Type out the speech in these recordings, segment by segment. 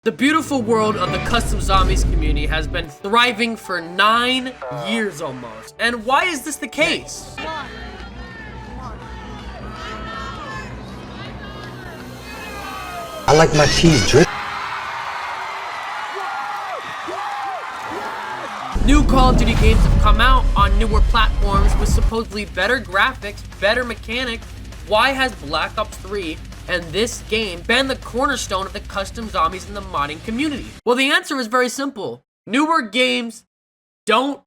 The beautiful world of the custom zombies community has been thriving for 9 years almost. And why is this the case? I like my cheese drip. New Call of Duty games have come out on newer platforms with supposedly better graphics, better mechanics. Why has Black Ops 3 and this game been the cornerstone of the custom zombies in the modding community? Well, the answer is very simple. Newer games don't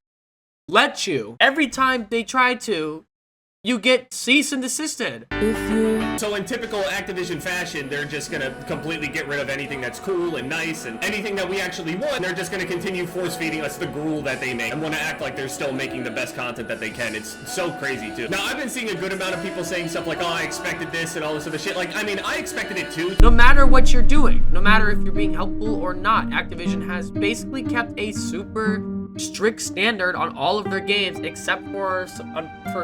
let you. Every time they try to, you get cease and desisted. So in typical Activision fashion, they're just gonna completely get rid of anything that's cool and nice and anything that we actually want. They're just gonna continue force feeding us the gruel that they make and wanna act like they're still making the best content that they can. It's so crazy too. Now I've been seeing a good amount of people saying stuff like, oh, I expected this and all this other shit. Like, I mean, I expected it too. No matter what you're doing, no matter if you're being helpful or not, Activision has basically kept a super strict standard on all of their games except for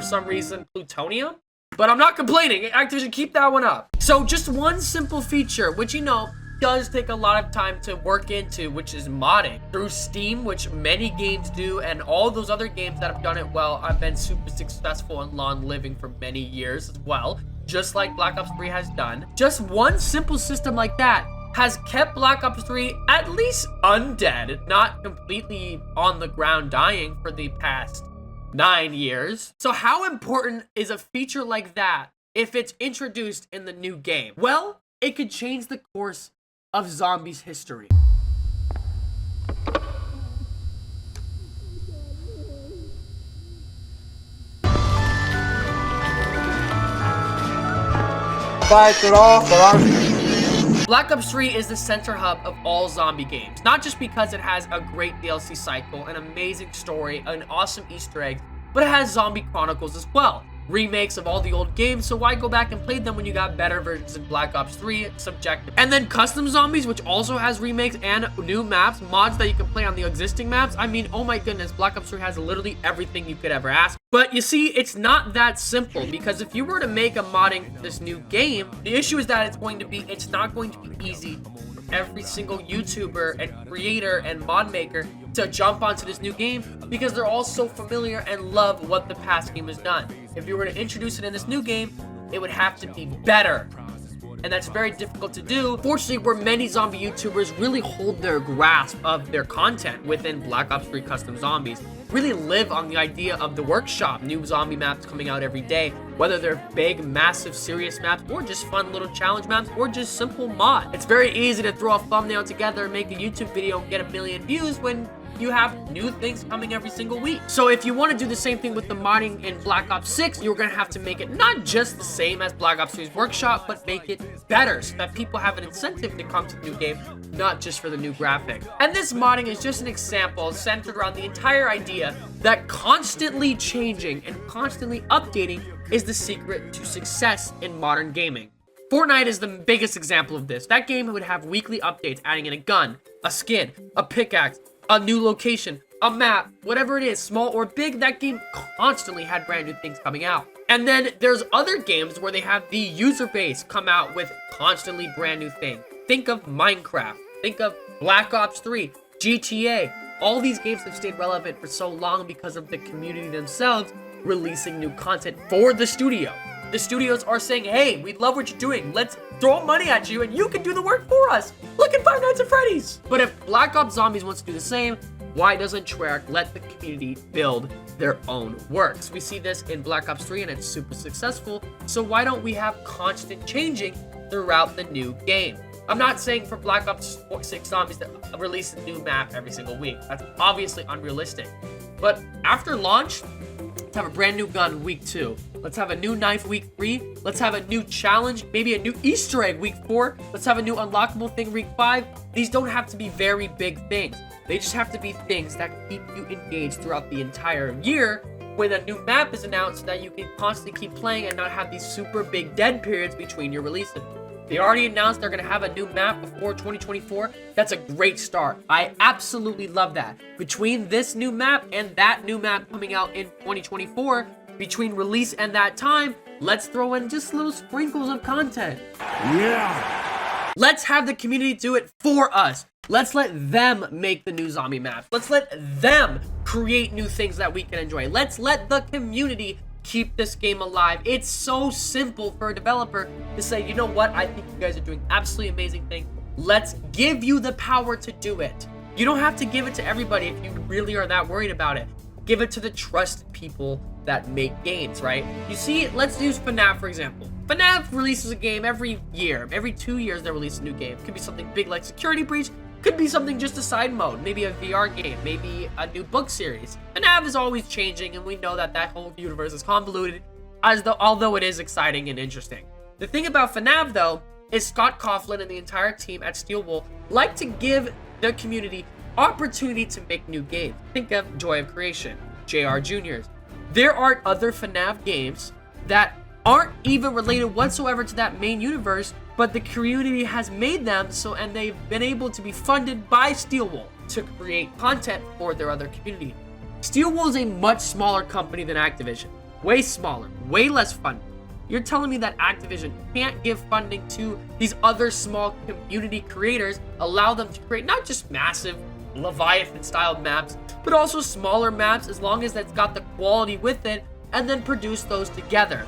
some reason plutonium. But I'm not complaining. Activision, keep that one up. So just one simple feature, which you know does take a lot of time to work into, which is modding through Steam, which many games do, and all those other games that have done it well have been super successful and long living for many years as well, just like Black Ops 3 has done. Just one simple system like that has kept Black Ops 3 at least undead, not completely on the ground dying for the past 9 years. So how important is a feature like that if it's introduced in the new game? Well, it could change the course of zombies history. Fight it off, Black Ops 3 is the center hub of all zombie games, not just because it has a great DLC cycle, an amazing story, an awesome Easter egg, but it has zombie chronicles as well. Remakes of all the old games, so why go back and play them when you got better versions in Black Ops 3, subjective. And then custom zombies, which also has remakes and new maps, mods that you can play on the existing maps. I mean, oh my goodness, Black Ops 3 has literally everything you could ever ask. But you see, it's not that simple, because if you were to make a modding for this new game, the issue is that it's not going to be easy for every single YouTuber and creator and mod maker to jump onto this new game, because they're all so familiar and love what the past game has done. If you were to introduce it in this new game, it would have to be better. And that's very difficult to do. Fortunately, where many zombie YouTubers really hold their grasp of their content within Black Ops 3 Custom Zombies, really live on the idea of the workshop, new zombie maps coming out every day, whether they're big, massive, serious maps, or just fun little challenge maps, or just simple mod. It's very easy to throw a thumbnail together and make a YouTube video and get 1 million views when you have new things coming every single week. So if you want to do the same thing with the modding in Black Ops 6, you're going to have to make it not just the same as Black Ops 3's workshop, but make it better so that people have an incentive to come to the new game, not just for the new graphics. And this modding is just an example centered around the entire idea that constantly changing and constantly updating is the secret to success in modern gaming. Fortnite is the biggest example of this. That game would have weekly updates adding in a gun, a skin, a pickaxe, a new location, a map, whatever it is, small or big, that game constantly had brand new things coming out. And then there's other games where they have the user base come out with constantly brand new things. Think of Minecraft, think of Black Ops 3, GTA. All these games have stayed relevant for so long because of the community themselves releasing new content for the studio. The studios are saying, hey, we love what you're doing. Let's throw money at you and you can do the work for us. Look at Five Nights at Freddy's. But if Black Ops Zombies wants to do the same, why doesn't Treyarch let the community build their own works? We see this in Black Ops 3 and it's super successful. So why don't we have constant changing throughout the new game? I'm not saying for Black Ops 6 Zombies to release a new map every single week. That's obviously unrealistic. But after launch, let's have a brand new gun week 2. Let's have a new knife week 3. Let's have a new challenge, maybe a new Easter egg week 4. Let's have a new unlockable thing week 5. These don't have to be very big things. They just have to be things that keep you engaged throughout the entire year when a new map is announced so that you can constantly keep playing and not have these super big dead periods between your releases. They already announced they're going to have a new map before 2024. That's a great start. I absolutely love that. Between this new map and that new map coming out in 2024, between release and that time, let's throw in just little sprinkles of content. Yeah, Let's have the community do it for us. Let's let them make the new zombie maps. Let's let them create new things that we can enjoy. Let's let the community keep this game alive. It's so simple for a developer to say, you know what, I think you guys are doing absolutely amazing things. Let's give you the power to do it. You don't have to give it to everybody if you really are that worried about it. Give it to the trusted people that make games, right? You see, let's use FNAF for example. FNAF releases a game every year. Every 2 years they release a new game. Could be something big like Security Breach. Could be something just a side mode. Maybe a VR game. Maybe a new book series. FNAF is always changing, and we know that that whole universe is convoluted, although it is exciting and interesting. The thing about FNAF, though, is Scott Coughlin and the entire team at Steelwool like to give the community opportunity to make new games. Think of Joy of Creation, JR Juniors. There are other FNAF games that aren't even related whatsoever to that main universe, but the community has made them so, and they've been able to be funded by Steelwool to create content for their other community. Steelwool is a much smaller company than Activision. Way smaller, way less funding. You're telling me that Activision can't give funding to these other small community creators, allow them to create not just massive Leviathan-style maps, but also smaller maps as long as that's got the quality with it, and then produce those together.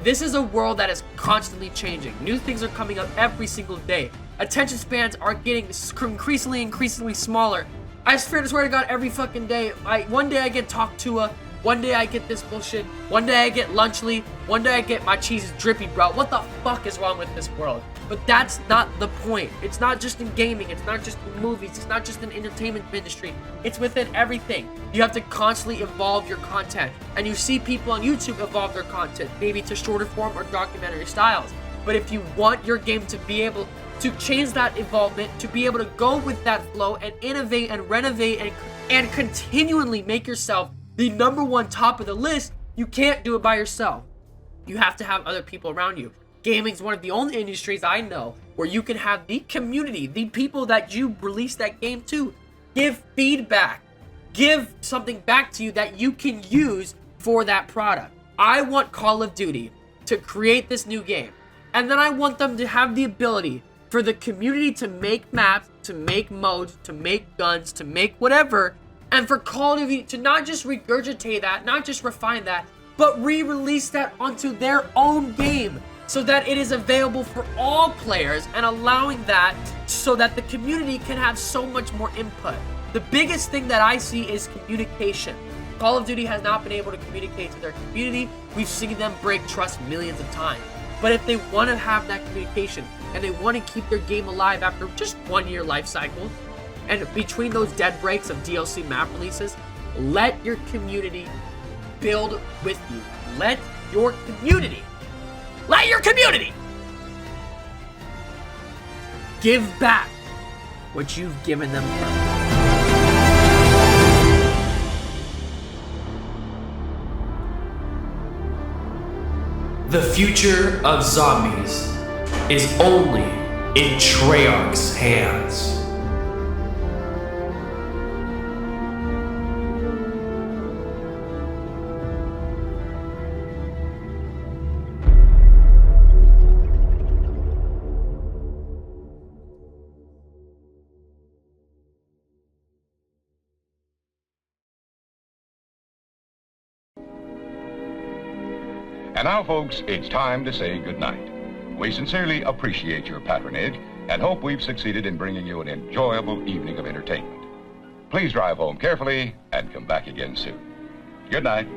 This is a world that is constantly changing. New things are coming up every single day. Attention spans are getting increasingly smaller. I swear to God, every fucking day, one day I get Talk Tua, one day I get this bullshit, one day I get Lunchly, one day I get my cheese is drippy, bro. What the fuck is wrong with this world? But that's not the point. It's not just in gaming, it's not just in movies, it's not just in entertainment industry. It's within everything. You have to constantly evolve your content. And you see people on YouTube evolve their content, maybe to shorter form or documentary styles. But if you want your game to be able to change that evolvement, to be able to go with that flow and innovate and renovate and continually make yourself the #1 top of the list, you can't do it by yourself. You have to have other people around you. Gaming is one of the only industries I know where you can have the community, the people that you release that game to, give feedback, give something back to you that you can use for that product. I want Call of Duty to create this new game, and then I want them to have the ability for the community to make maps, to make modes, to make guns, to make whatever, and for Call of Duty to not just regurgitate that, not just refine that, but re-release that onto their own game so that it is available for all players, and allowing that so that the community can have so much more input. The biggest thing that I see is communication. Call of Duty has not been able to communicate to their community. We've seen them break trust millions of times. But if they want to have that communication and they want to keep their game alive after just 1 year life cycle, and between those dead breaks of DLC map releases, let your community build with you. Let your community give back what you've given them. The future of zombies is only in Treyarch's hands. And now, folks, it's time to say goodnight. We sincerely appreciate your patronage and hope we've succeeded in bringing you an enjoyable evening of entertainment. Please drive home carefully and come back again soon. Good night.